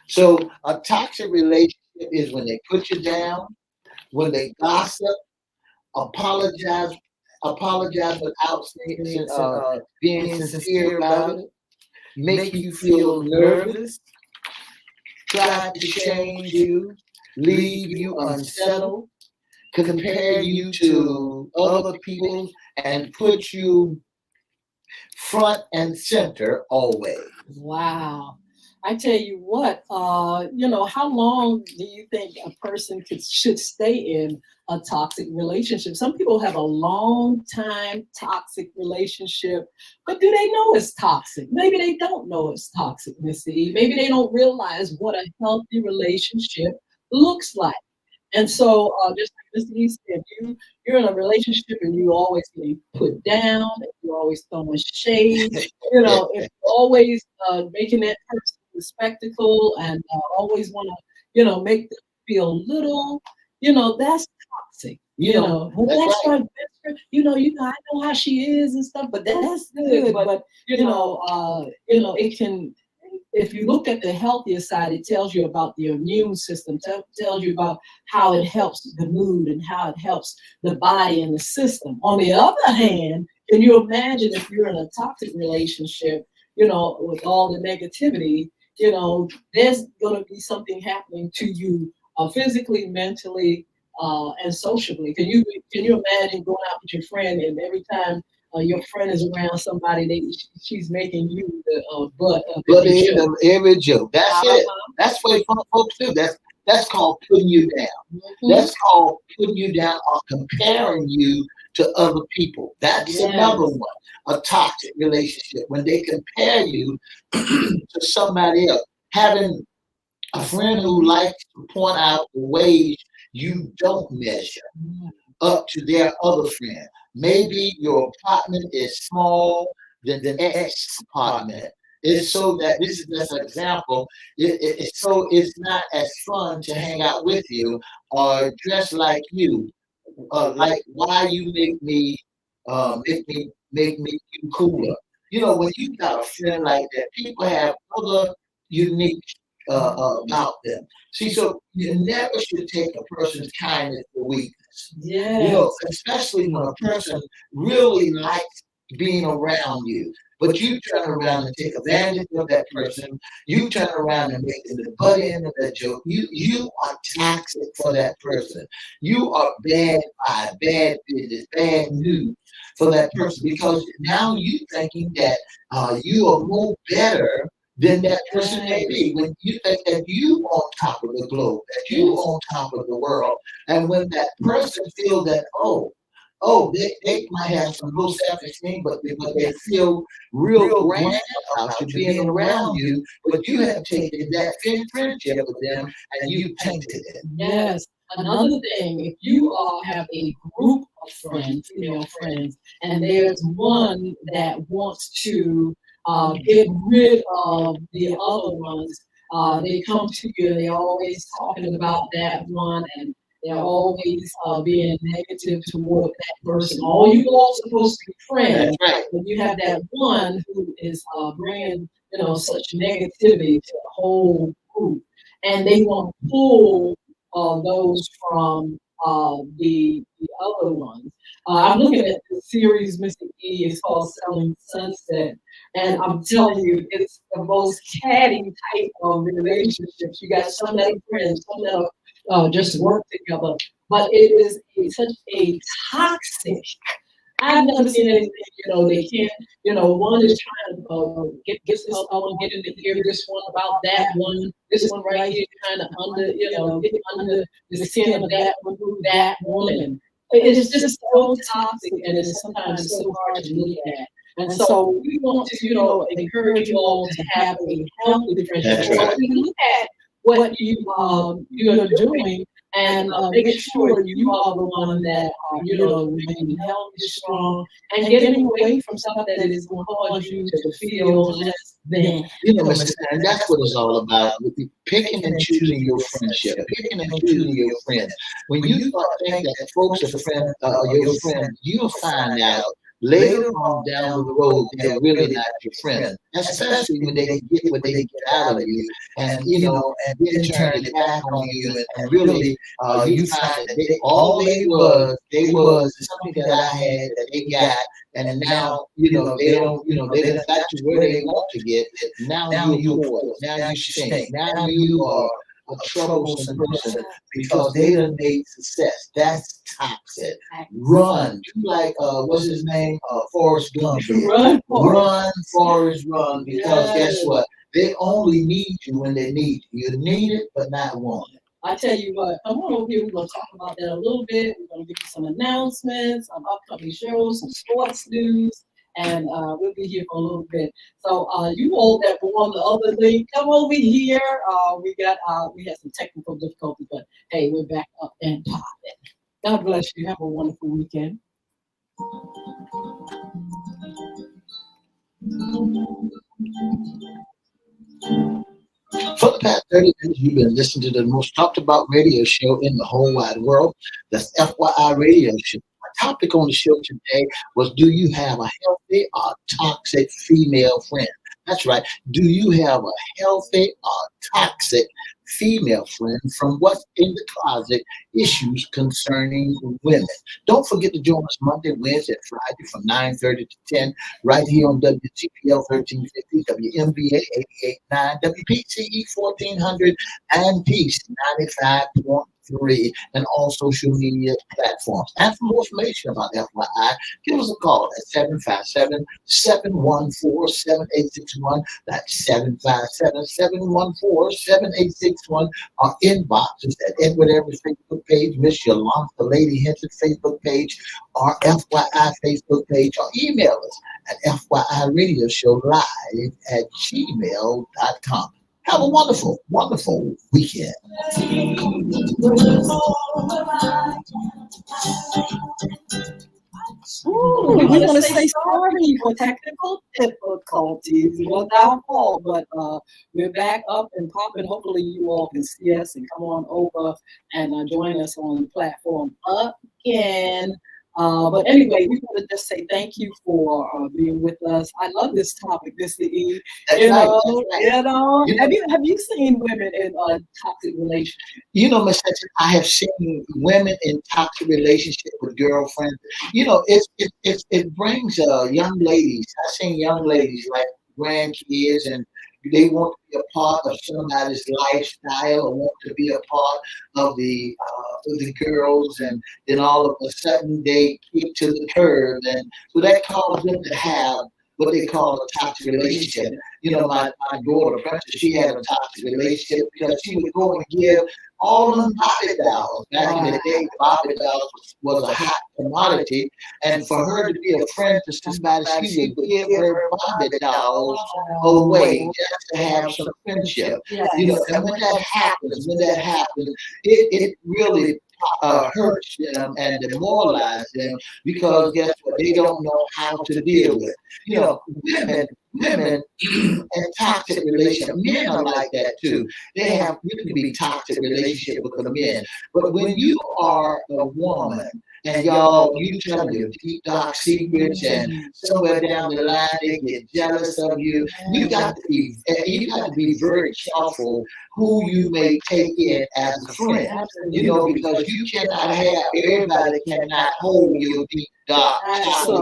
So a toxic relationship is when they put you down, when they gossip, apologize, apologize without being sincere about it, make you feel nervous, try to change you, leave you unsettled, compare you to other people, and put you front and center always. Wow. I tell you what, how long do you think a person should stay in a toxic relationship? Some people have a long time toxic relationship, but do they know it's toxic? Maybe they don't know it's toxic, Missy. E. Maybe they don't realize what a healthy relationship looks like. And so, just like Mr. E said, you're in a relationship and you always getting put down, and you're always throwing shade, if you're always making that person the spectacle and always want to, make them feel little, that's toxic. Well, that's my best friend. I know how she is and stuff, but that's good. But it can, if you look at the healthier side, it tells you about the immune system, tells you about how it helps the mood and how it helps the body and the system. On the other hand, can you imagine if you're in a toxic relationship, with all the negativity, there's going to be something happening to you physically, mentally, and socially. Can you imagine going out with your friend and every time your friend is around somebody, she's making you the butt of But every joke. every joke. That's it. Uh-huh. That's what folks do. That's called putting you down. Mhm. That's called putting you down or comparing you to other people. That's another Yes. one. A toxic relationship when they compare you to somebody else. Having a friend who likes to point out the ways you don't measure up to their other friend. Maybe your apartment is small than the X apartment. It's so that this is just an example. It's so it's not as fun to hang out with you or dress like you. Like why you make me you cooler. When you got a friend like that, people have other unique about them. See, so you never should take a person's kindness for weakness. Yes. Especially when a person really likes being around you. But you turn around and take advantage of that person. You turn around and make them the butt end of that joke. You are toxic for that person. You are bad vibe, bad business, bad news for that person because now you thinking that you are more better than that person may be. When you think that you on top of the globe, that you on top of the world, and when that person feels that, they might have some low self-esteem, but they feel real grand about you being around you, but you have taken that friendship with them and you tainted it. Yes. Another thing, if you have a group of friends, female friends, and there's one that wants to get rid of the other ones, they come to you and they're always talking about that one and they're always being negative toward that person. All you all supposed to be That's friends, right. but you have that one who is bringing, such negativity to the whole group, and they want to pull those from the other ones. I'm looking at the series, Mr. E. It's called Selling Sunset, and I'm telling you, it's the most catty type of relationships. You got some that are friends, some that are just work together, but it is such a toxic. I've never seen anything, they can't, one is trying to get this other one, get in the ear, this one about that one, this one right here trying to get under the skin of that one, who that one, and it's just so toxic, and it's sometimes it's so hard to look at. And so we want to, encourage you all to have a healthy friendship. That's So right. we look at what you are doing and make sure you are the one that remaining healthy, strong, and getting away from stuff that is going to cause you to feel less than. Mr. And that's what it's all about. With the picking and choosing your friendship, picking and choosing your friends. When you start thinking that folks are your friend, you'll find out Later on down the road, they're really not your friends, especially when they get what they get out of you, and and then turn it back on you, and really, you find that all they was something that I had that they got, and now they don't, they done got to where they want to get. Now you're poor. Now you stink. Now you are a troublesome person because they done made success. That's toxic. Run. You like what's his name? Forrest Gump. Run, Forrest, run. Because guess what? They only need you when they need you. You need it, but not want it. I tell you what, come on over here. We're going to talk about that a little bit. We're going to give you some announcements, some upcoming shows, some sports news, and we'll be here for a little bit. So you all that were on the other link, come over here. We had some technical difficulties, but hey, we're back up and popping. God bless you. Have a wonderful weekend. For the past 30 minutes, you've been listening to the most talked about radio show in the whole wide world. That's FYI Radio Show. My topic on the show today was, do you have a healthy or toxic female friend? That's right. Do you have a healthy or toxic female friend? From What's in the Closet, issues concerning women. Don't forget to join us Monday, Wednesday, and Friday from 9:30 to 10 right here on WGPL 1350, WMBA 88.9, WPCE 1400, and Peace 95.3, and all social media platforms. And for more information about FYI, give us a call at 757-714-7861. That's 757-714-7861. Our inbox is at Edward Everett Facebook page, Miss Yolanda Hinton Facebook page, our FYI Facebook page, or email us at FYIRadioShowLive@gmail.com. Have a wonderful, wonderful weekend. Ooh, we want to say sorry for technical difficulties. It was our fault, but we're back up and popping. Hopefully, you all can see us and come on over and join us on the platform again. But anyway, we want to just say thank you for being with us. I love this topic, Mr. E. Have you seen women in toxic relationships? Miss Hudson, I have seen women in toxic relationship with girlfriends. It brings young ladies. I've seen young ladies like grandkids, and they want to be a part of somebody's lifestyle, or want to be a part of the girls, and then all of a sudden they kick to the curb, and so that causes them to have what they call a toxic relationship. My daughter, Princess, she had a toxic relationship because she would go and give all of them Bobby dolls. Back in the day, Bobby dolls was a hot commodity, and for her to be a friend to somebody, she would give her Bobby dolls away just to have some friendship. And when that happens, it really hurts them and demoralizes them, because guess what? They don't know how to deal with. Women and toxic relationship. Men are like that too. You can be toxic relationship with the men, but when you are a woman and you tell them your deep dark secrets, and somewhere down the line they get jealous of you, you got to be very careful who you may take in as a friend. Because you cannot have everybody cannot hold your deep dark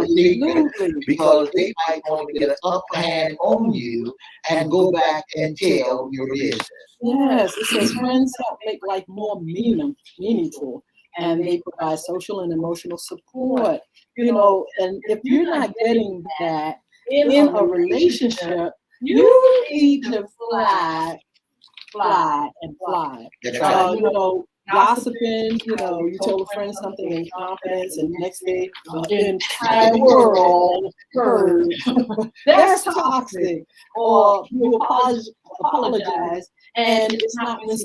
secret, because they might want to get an upper hand on you and go back and tell your business. Yes, it says friends help make life more meaningful, and they provide social and emotional support. And if you're not getting that in a relationship, you need to fly. That's right. Gossiping, you told a friend something in confidence, and next day the entire world heard. That's toxic. Or you apologize, and it's not with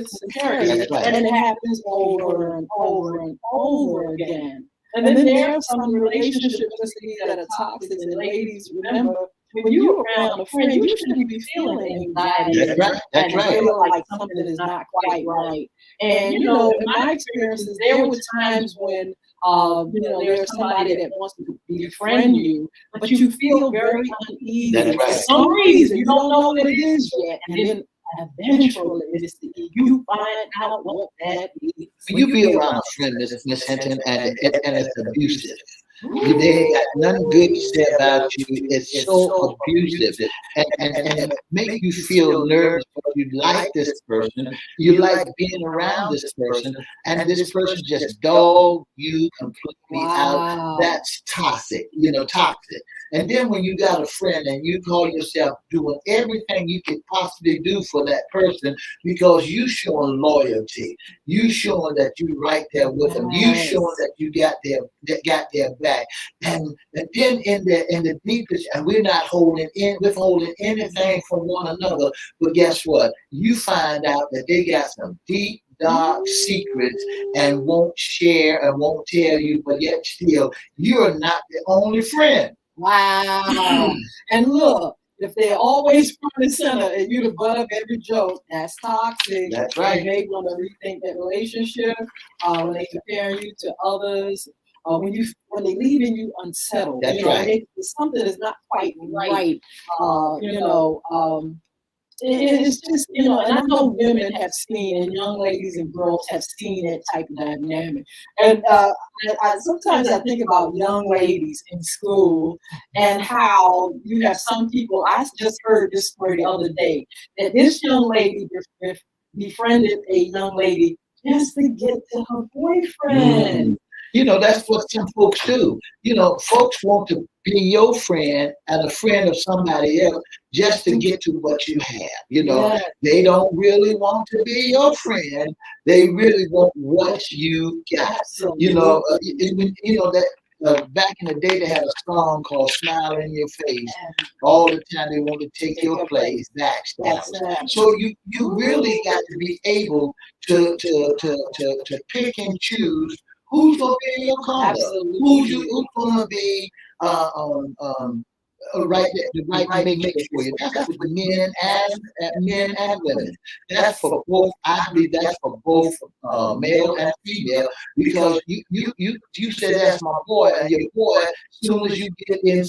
sincerity, and it happens over and over and over again. And then there are some relationships that are toxic, and ladies, remember, when you're around a friend, you shouldn't be feeling anxiety and feel like something is not quite right. And in my experiences, there were times when There's somebody that wants to befriend you, but you feel very uneasy That's for right. some reason. You don't know what it is yet, and then eventually, you find out what that is. When you be around a friend, Miss Hinton, and it's abusive. They ain't got nothing good to say about you. It's so abusive, and it make you feel nervous. But you like this person, you like being around this person, and this person just dog you completely out. Wow. That's toxic, toxic. And then when you got a friend and you call yourself doing everything you could possibly do for that person because you showing loyalty, you showing that you right there with them, you showing that you got their back, and then in the deepest, and we're not withholding anything from one another. But guess what? You find out that they got some deep, dark secrets and won't share and won't tell you, but yet still, you're not the only friend. Wow. And look, if they're always front and center and you the butt of every joke, that's toxic. That's right. And they want to rethink that relationship when they compare you to others. When they leaving you unsettled. That's right. Something is not quite right. It's just, and I know women have seen, and young ladies and girls have seen that type of dynamic. And sometimes I think about young ladies in school and how you have some people. I just heard this story the other day that this young lady befriended a young lady just to get to her boyfriend. That's what some folks do. Folks want to be your friend and a friend of somebody else just to get to what you have. They don't really want to be your friend. They really want what you got. Back in the day, they had a song called "Smile in Your Face." All the time, they want to take your place, backstab. So you really got to be able to pick and choose who's gonna be in your corner, who's gonna be the right mix for you. That's for the men and women. That's for both. I believe that's for both male and female, because you said that's my boy, and your boy, as soon as you get in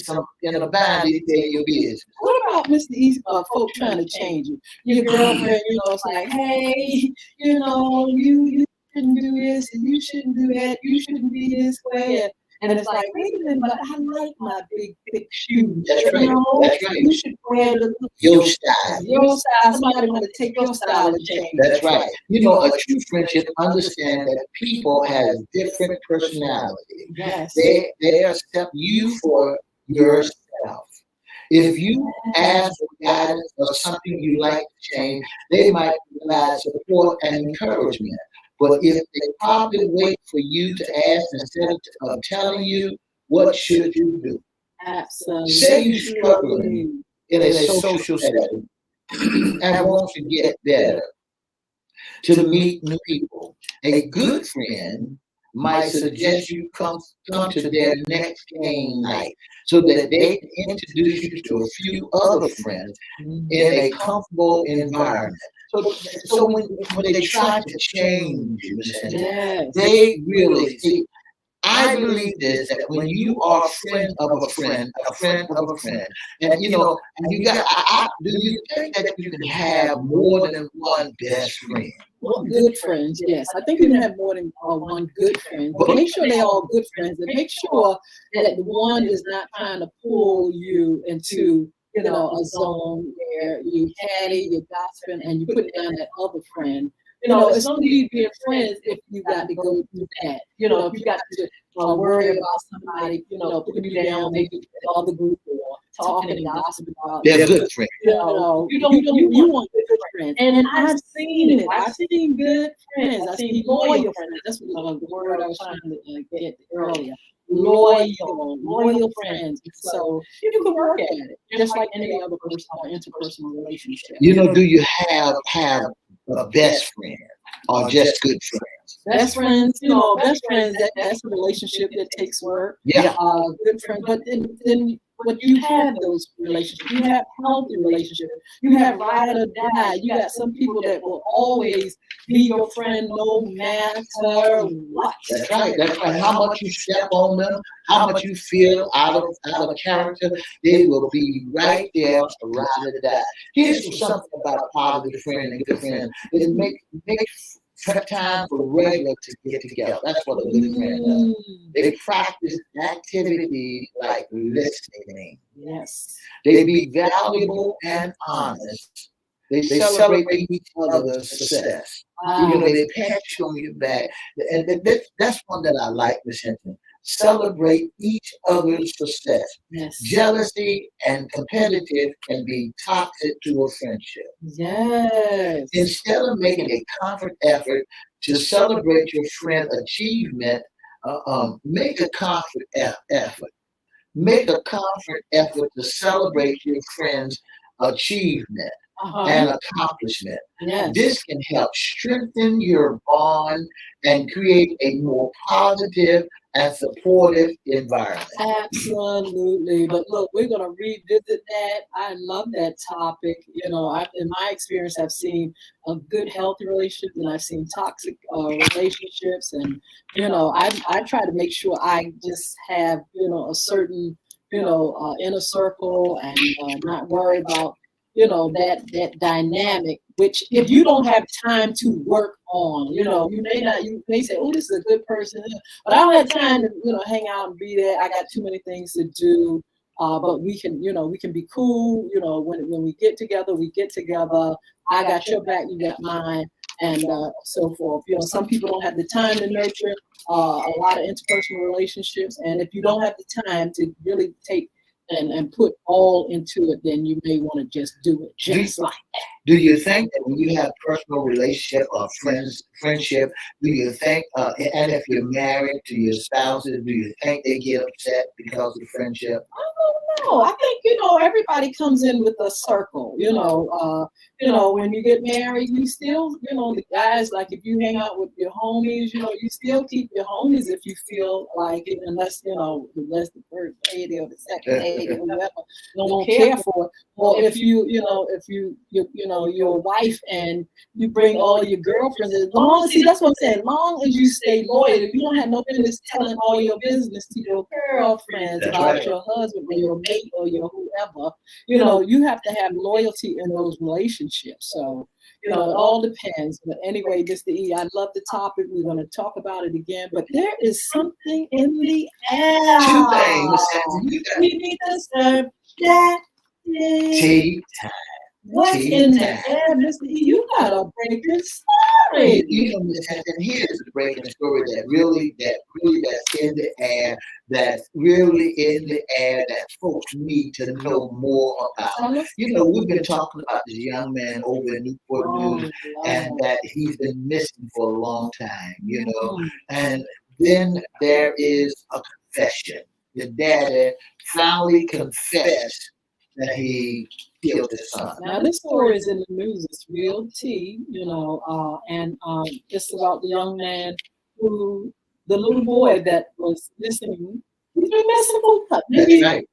a bind, they tell your business. What about Mr. East folk trying to change you? Your girlfriend, it's like, hey, you shouldn't do this and you shouldn't do that. You shouldn't be this way. And it's like, wait a minute, but I like my big, thick shoes. That's right. That's right. You should wear your style. Your style. Somebody want to take your style and change. That's right. A true friendship understands that people have different personalities. Yes. They accept you for yourself. If you ask for guidance or something you like to change, they might provide support and encouragement. But if they probably wait for you to ask instead of telling you, what should you do? Absolutely. Say you're struggling in a social setting and want to get better, to meet new people. A good friend might suggest you come to their next game night so that they can introduce you to a few other friends in a comfortable environment. So when they try to change you, they really see. I believe this, that when you are a friend of a friend, and you got, do you think that you can have more than one best friend? Well, good friends, yes. I think you can have more than one good friend, but make sure they're all good friends, and make sure that the one is not trying to pull you into a zone where you catty, you're gossiping, and you put down that other friend. It's no need being friends if you got to go through that. If you got to worry about somebody, putting you down, maybe in the other group, or talking and gossiping about. They're good friends. You want good friends. And I've seen it. I've seen good friends. I've seen loyal friends. That's what the word I was trying to get earlier. Loyal friends. So you can work at it, just like any other interpersonal relationship. Do you have a best friend or just good friends? Best friends, that's a relationship that takes work. Yeah. Good friends, but then but you have those relationships. You have healthy relationships. You have ride or die. You got some people that will always be your friend no matter what. That's right. That's right. How much you step on them, how much you feel out of character, they will be right there to ride or die. Here's something about a positive friend and good friend. It make time for regular to get together. That's what a good friend does. They practice activity like listening. Yes. They be valuable and honest. They celebrate each other's success. Wow. They pat you on your back. And that's one that I like, Miss Hinton. Celebrate each other's success. Yes. Jealousy and competitive can be toxic to a friendship. Yes. Instead of making a comfort effort to celebrate your friend's achievement, make a comfort effort. Make a comfort effort to celebrate your friend's achievement and accomplishment. Yes. This can help strengthen your bond and create a more positive and supportive environment. Absolutely. But look, we're going to revisit that. I love that topic. In my experience, I've seen a good, healthy relationship, and I've seen toxic relationships. And, I try to make sure I just have, a certain, inner circle and not worry about that dynamic, which if you don't have time to work on, you may say, oh, this is a good person, but I don't have time to, hang out and be there. I got too many things to do. But we can be cool, when we get together, we get together. I got your back, you got mine, and so forth. Some people don't have the time to nurture a lot of interpersonal relationships, and if you don't have the time to really take and put all into it, then you may want to just do it just like that. Do you think that when you have personal relationship or friendship, do you think, and if you're married to your spouses, do you think they get upset because of friendship? I don't know. I think everybody comes in with a circle. When you get married, you still, the guys, like if you hang out with your homies, you still keep your homies if you feel like it, unless the first lady or the second lady or whoever don't care for it. Or if your wife and you bring all your girlfriends, that's what I'm saying. Long as you stay loyal, if you don't have no business telling all your business to your girlfriends about your husband or your mate or your whoever, you have to have loyalty in those relationships. So, it all depends. But anyway, this the E. I love the topic. We're going to talk about it again. But there is something in the air. Two things. We need to serve that Tea time. What's in the air, Mr. E? You got a breaking story. Miss Hinton, here's the breaking story that's in the air, that's really in the air, that folks need to know more about. We've been talking about this young man over in Newport News, and that he's been missing for a long time, and then there is a confession. The daddy finally confessed that he killed his son. Now, this story is in the news. It's real tea, and it's about the young man the little boy that was missing. He's been missing for what? That's right.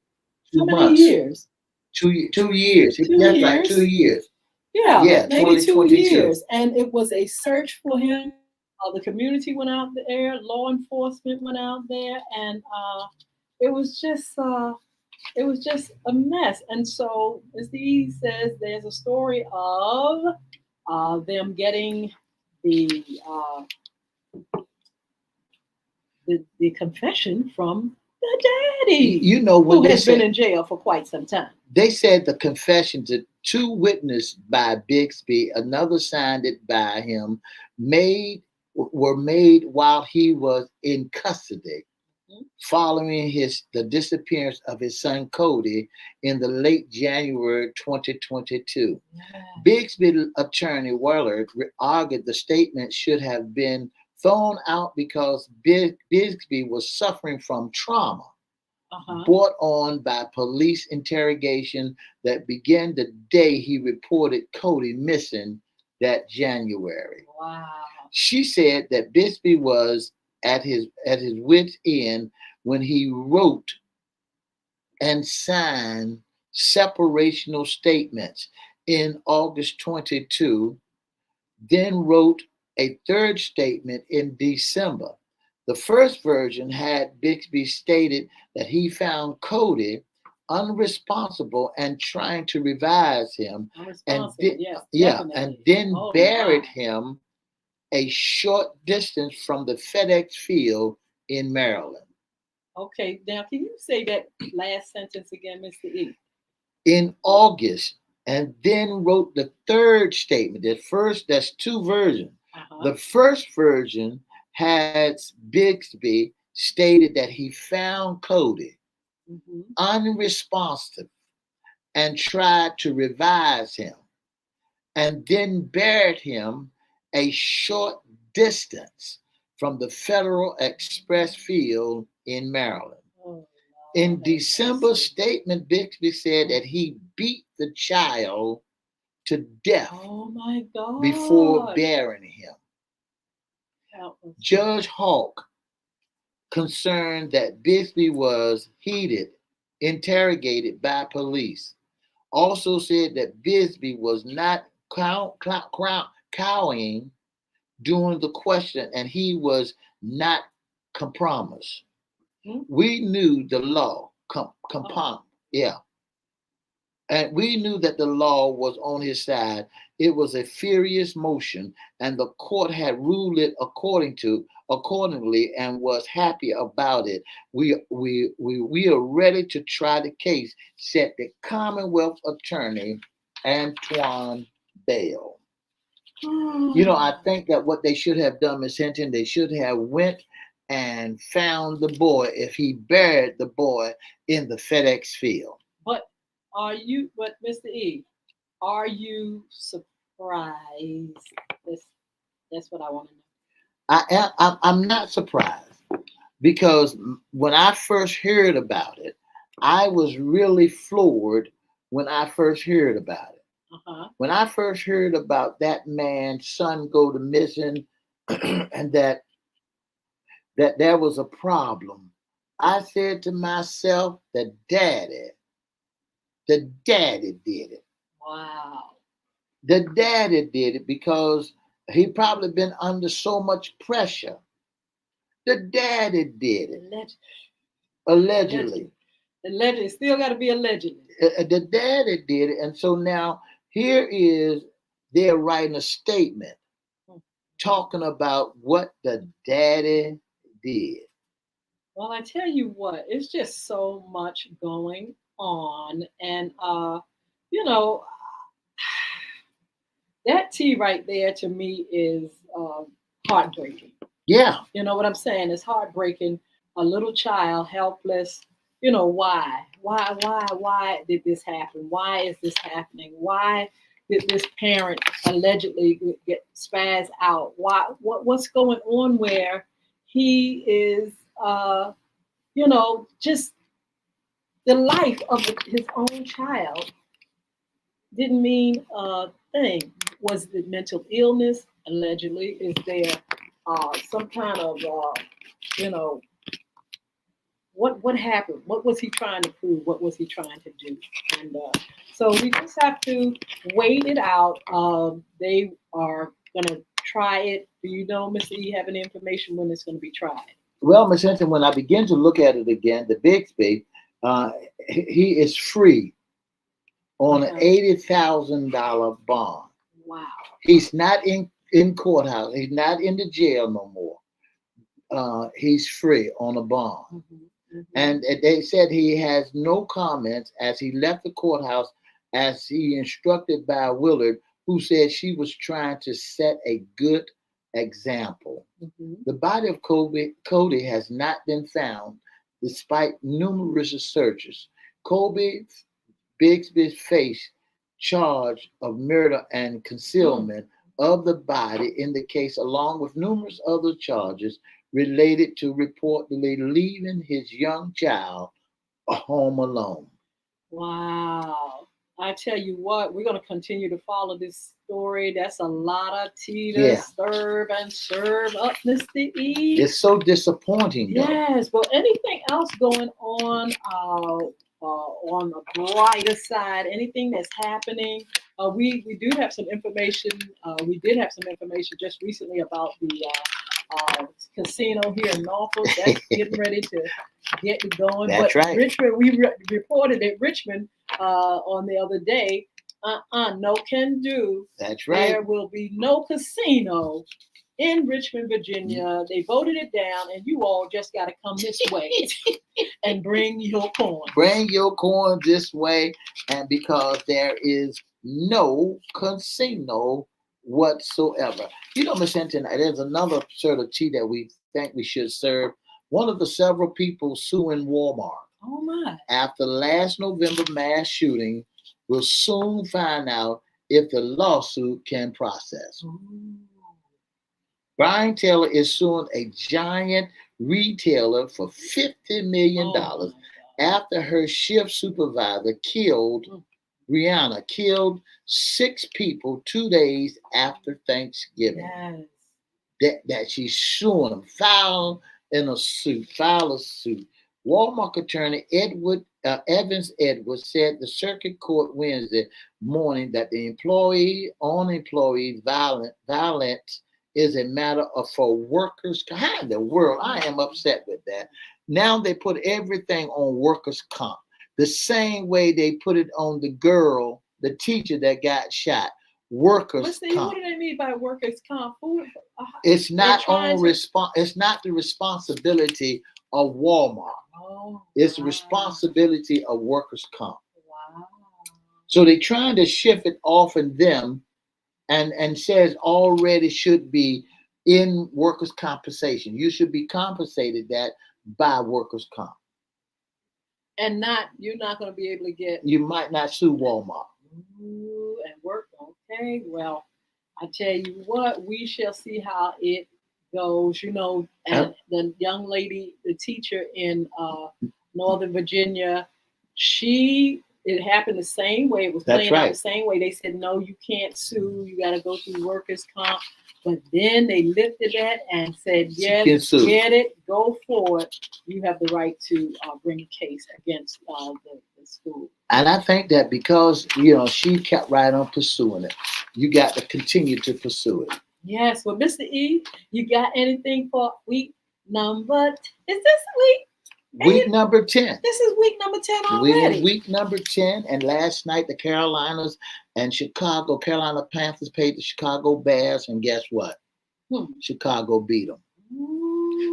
2 months. How many years? 2 years. 2 years? Like 2 years. Yeah, maybe 2 years. And it was a search for him. The community went out there, law enforcement went out there, and it was just a mess. And so, as the says, there's a story of them getting the confession from the daddy, when who has been in jail for quite some time. They said the confession to 2 witnessed by Bixby, another signed it by him, were made while he was in custody, following the disappearance of his son Cody in the late January 2022. Yeah. Bixby attorney Willard argued the statement should have been thrown out because Bixby was suffering from trauma brought on by police interrogation that began the day he reported Cody missing that January. Wow. She said that Bixby was at his wit's end when he wrote and signed separational statements in August 22, then wrote a third statement in December. The first version had Bixby stated that he found Cody unresponsible and trying to revise him, and Unresponsible, yes, and definitely. then Oh buried my. him a short distance from the FedEx field in Maryland. Okay, now can you say that last sentence again, Mr. E? In August, and then wrote the third statement. That's two versions. Uh-huh. The first version has Bixby stated that he found Cody Mm-hmm. unresponsive and tried to revise him, and then buried him a short distance from the Federal Express field in Maryland. Oh, In Lord have December's mercy. statement, Bixby said that he beat the child to death Oh my before God. burying him. That was Judge Hawk, concerned that Bixby was heated, interrogated by police, also said that Bixby was not cowing during the question and he was not compromised. hmm? We knew the law, Oh, yeah, and we knew that the law was on his side. It was a furious motion, and the court had ruled it accordingly and was happy about it. We are ready to try the case, said the Commonwealth attorney Antoine Bell. I think that what they should have done, Miss Hinton, they should have went and found the boy if he buried the boy in the FedEx field. but but Mr. E, are you surprised? That's, that's what I want to know. I'm not surprised because when I first heard about it, I was really floored when I first heard about it. Uh-huh. When I first heard about that man's son go to missing and that there was a problem, I said to myself, the daddy did it. Wow. The daddy did it because he probably been under so much pressure. The daddy did it, Allegedly. allegedly. Allegedly. Allegedly. Still got to be allegedly. The daddy did it. And so now here is they're writing a statement Hmm. talking about what the daddy did. Well, I tell you what, it's just so much going on, and you know, that tea right there to me is heartbreaking. Yeah. You know what I'm saying? It's heartbreaking. A little child, helpless. You know why? Why did this happen? Why is this happening? Why did this parent allegedly get spazzed out? Why? What's going on where he is, just the life of his own child didn't mean a thing. Was it mental illness? Allegedly, is there some kind of you know what happened? What was he trying to prove? What was he trying to do? And so we just have to wait it out. They are gonna try it. Do you know, Mr. E, have any information when it's gonna be tried? Well, Miss Hinton, when I begin to look at it again, the Bixby, uh, he is free on an Uh-huh. $80,000 bond. Wow. He's not in courthouse. He's not in the jail no more. He's free on a bond. Mm-hmm. Mm-hmm. And they said he has no comments as he left the courthouse as he instructed by Willard, who said she was trying to set a good example. Mm-hmm. The body of Cody has not been found despite numerous searches. Kobe Bixby faced charge of murder and Mm. concealment of the body in the case, along with numerous other charges related to reportedly leaving his young child home alone. Wow. I tell you what, we're going to continue to follow this story. That's a lot of tea to Yeah, stir and serve up, Mr. E. it's so disappointing though. Yes. Well, anything else going on on the brighter side, anything that's happening. We do have some information. We did have some information just recently about the casino here in Norfolk. That's getting ready to get going. That's but right. Richmond, we reported that Richmond on the other day. No can do. That's right. There will be no casino in Richmond, Virginia. They voted it down, and you all just got to come this way and bring your coin. Bring your coin this way, and because there is no casino whatsoever. You know, Miss Hinton, there's another sort of tea that we think we should serve. One of the several people suing Walmart. Oh my. After last November mass shooting, will soon find out if the lawsuit can process. Ooh. Brian Taylor is suing a giant retailer for $50 million after her shift supervisor killed Rihanna, killed 6 people 2 days after Thanksgiving. Yes. That she's suing them, file a suit. Walmart attorney Evans Edwards said the circuit court Wednesday morning that the employee violence is a matter of for workers. How in the world? I am upset with that. Now they put everything on workers' comp. The same way they put it on the girl, the teacher that got shot. Workers' comp. What do they mean by workers' comp? It's not It's not the responsibility of Walmart. It's the responsibility of workers' comp. Wow. So they're trying to shift it off of them, and says already should be in workers' compensation. You should be compensated that by workers' comp. And you're not going to be able to get. You might not sue Walmart. Ooh, and work. Okay, well, I tell you what, we shall see how it goes. You know, and the young lady, the teacher in Northern Virginia, it happened the same way. It was playing out the same way. They said, no, you can't sue. You got to go through workers' comp. But then they lifted that and said, yes, get it, go for it. You have the right to bring a case against the school. And I think that because, she kept right on pursuing it, you got to continue to pursue it. Yes. Well, Mr. E, you got anything for week number? Is this week? Week number 10. This is week number 10 already. We're in week number 10, and last night the Carolinas and Carolina Panthers played the Chicago Bears, and guess what? Chicago beat them.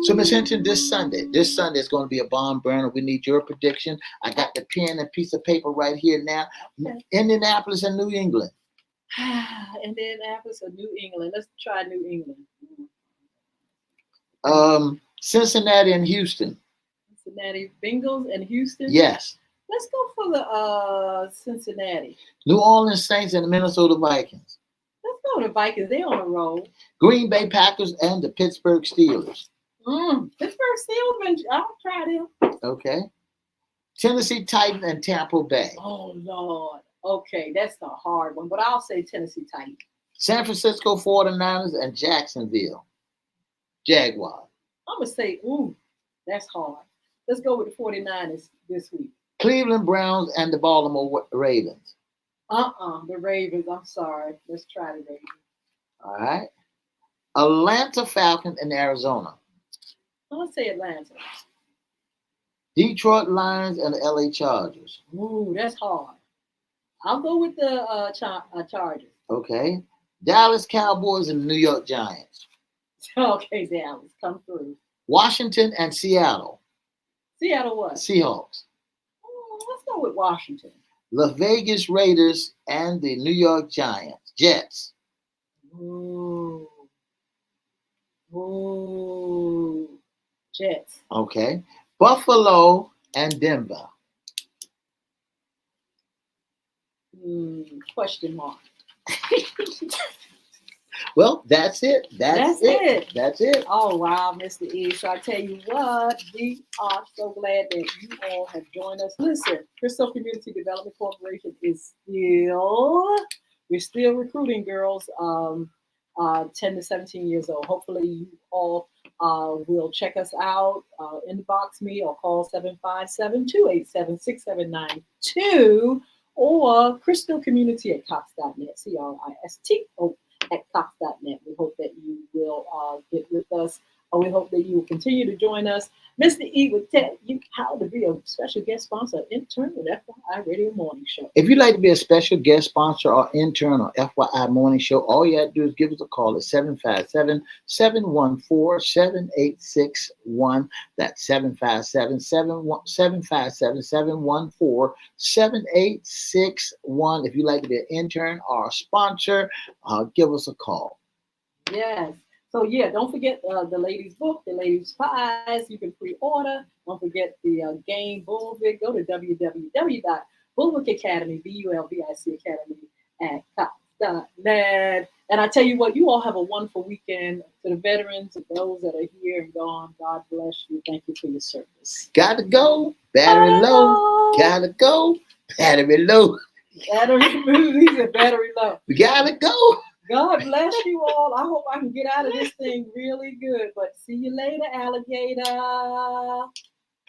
So, Ms. Hinton, this Sunday is going to be a barn burner. We need your prediction. I got the pen and piece of paper right here now. Okay. Indianapolis and New England. Indianapolis or New England? Let's try New England. Cincinnati and Houston. Cincinnati Bengals and Houston? Yes. Let's go for the Cincinnati. New Orleans Saints and the Minnesota Vikings. Let's go with the Vikings. They're on a roll. Green Bay Packers and the Pittsburgh Steelers. Pittsburgh Steelers, I'll try them. Okay. Tennessee Titans and Tampa Bay. Oh, Lord. Okay, that's the hard one, but I'll say Tennessee Titans. San Francisco 49ers and Jacksonville Jaguars. I'm going to say, that's hard. Let's go with the 49ers this week. Cleveland Browns and the Baltimore Ravens. The Ravens. I'm sorry. Let's try the Ravens. All right. Atlanta Falcons and Arizona. Let's say Atlanta. Detroit Lions and the LA Chargers. Ooh, that's hard. I'll go with the Chargers. Okay. Dallas Cowboys and the New York Giants. Okay, Dallas, come through. Washington and Seattle. Seattle what? Seahawks. Let's go with Washington. Las Vegas Raiders and the New York Giants. Jets. Ooh. Jets. Okay. Buffalo and Denver. Question mark. Well, that's it. That's it. Oh, wow, Mr. E. So I tell you what, we are so glad that you all have joined us. Listen, Crystal Community Development Corporation we're still recruiting girls 10 to 17 years old. Hopefully you all will check us out, inbox me or call 757-287-6792 or Crystal Community at Cox.net, CRISTO at Cox.net. We hope that you will get with us. We hope that you will continue to join us. Mr. E will tell you how to be a special guest sponsor, intern with FYI Radio Morning Show. If you'd like to be a special guest sponsor or intern on FYI Morning Show, all you have to do is give us a call at 757-714-7861. That's 757-714-7861. If you'd like to be an intern or a sponsor, give us a call. Yes. So yeah, don't forget the ladies' book, the ladies' pies. You can pre-order. Don't forget the game Bullvik. Go to www.bulvic Academy, BULVIC Academy at Cox.net. And I tell you what, you all have a wonderful weekend. To the veterans, to those that are here and gone, God bless you. Thank you for your service. Gotta go, battery low. Gotta go, battery low. Battery low. We gotta go. God bless you all. I hope I can get out of this thing really good. But see you later, alligator.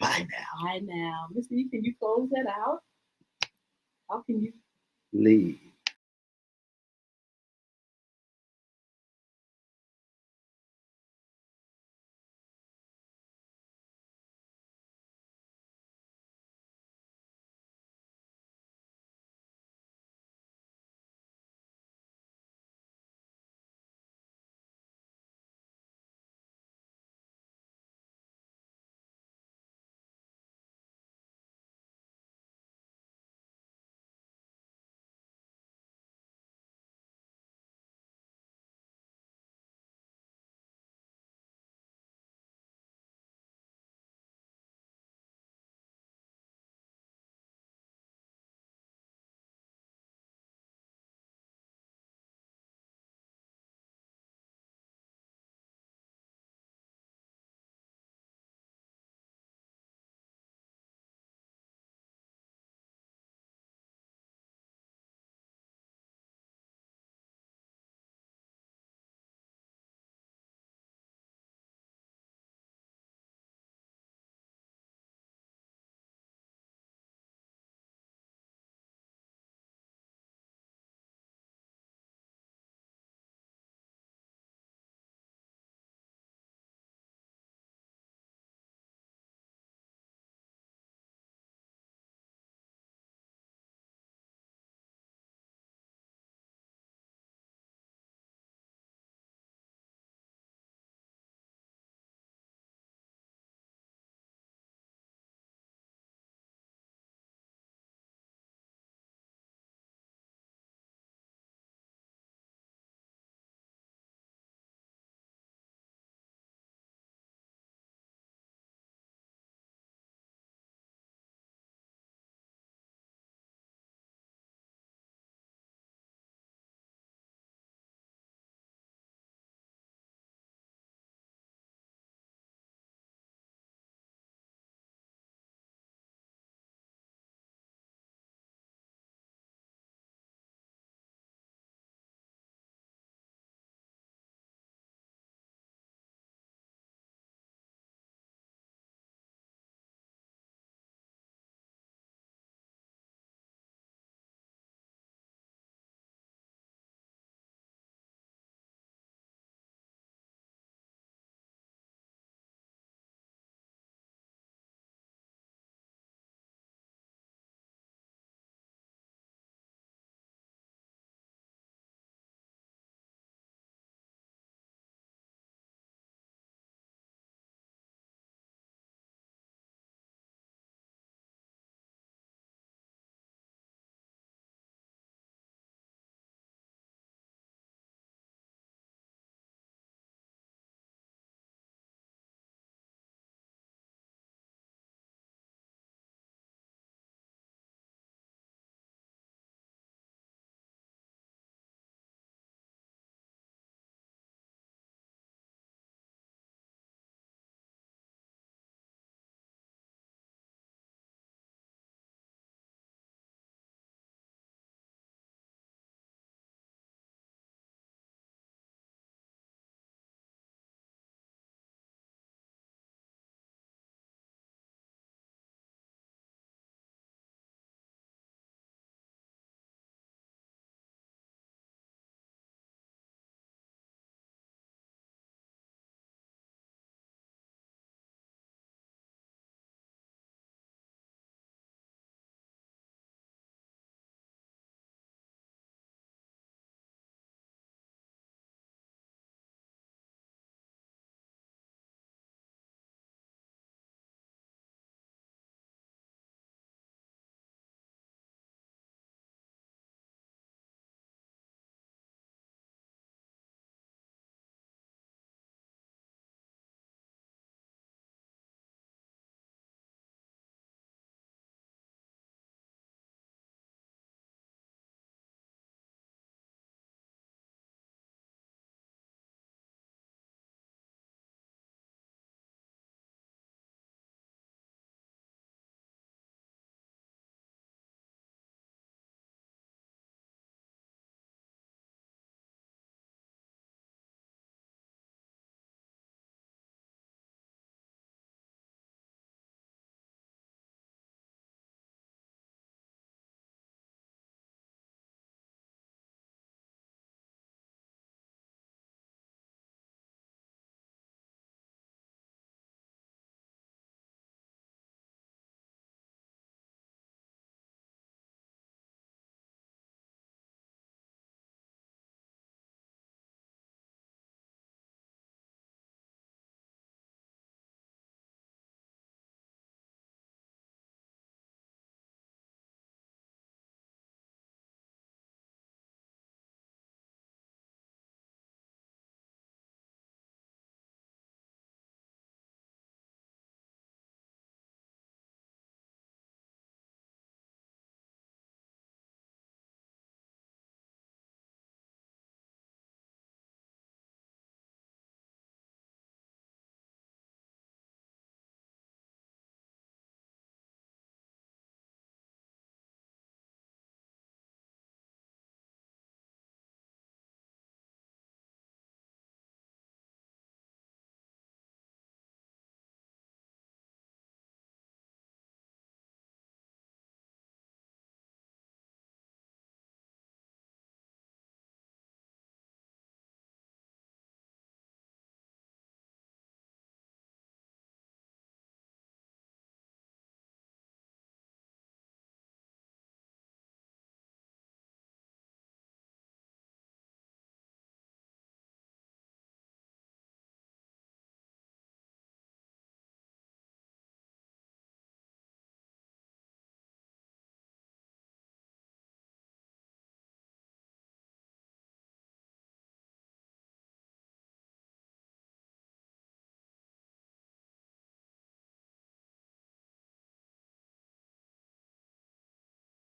Bye now. Bye now. Mr. E, can you close that out? How can you leave?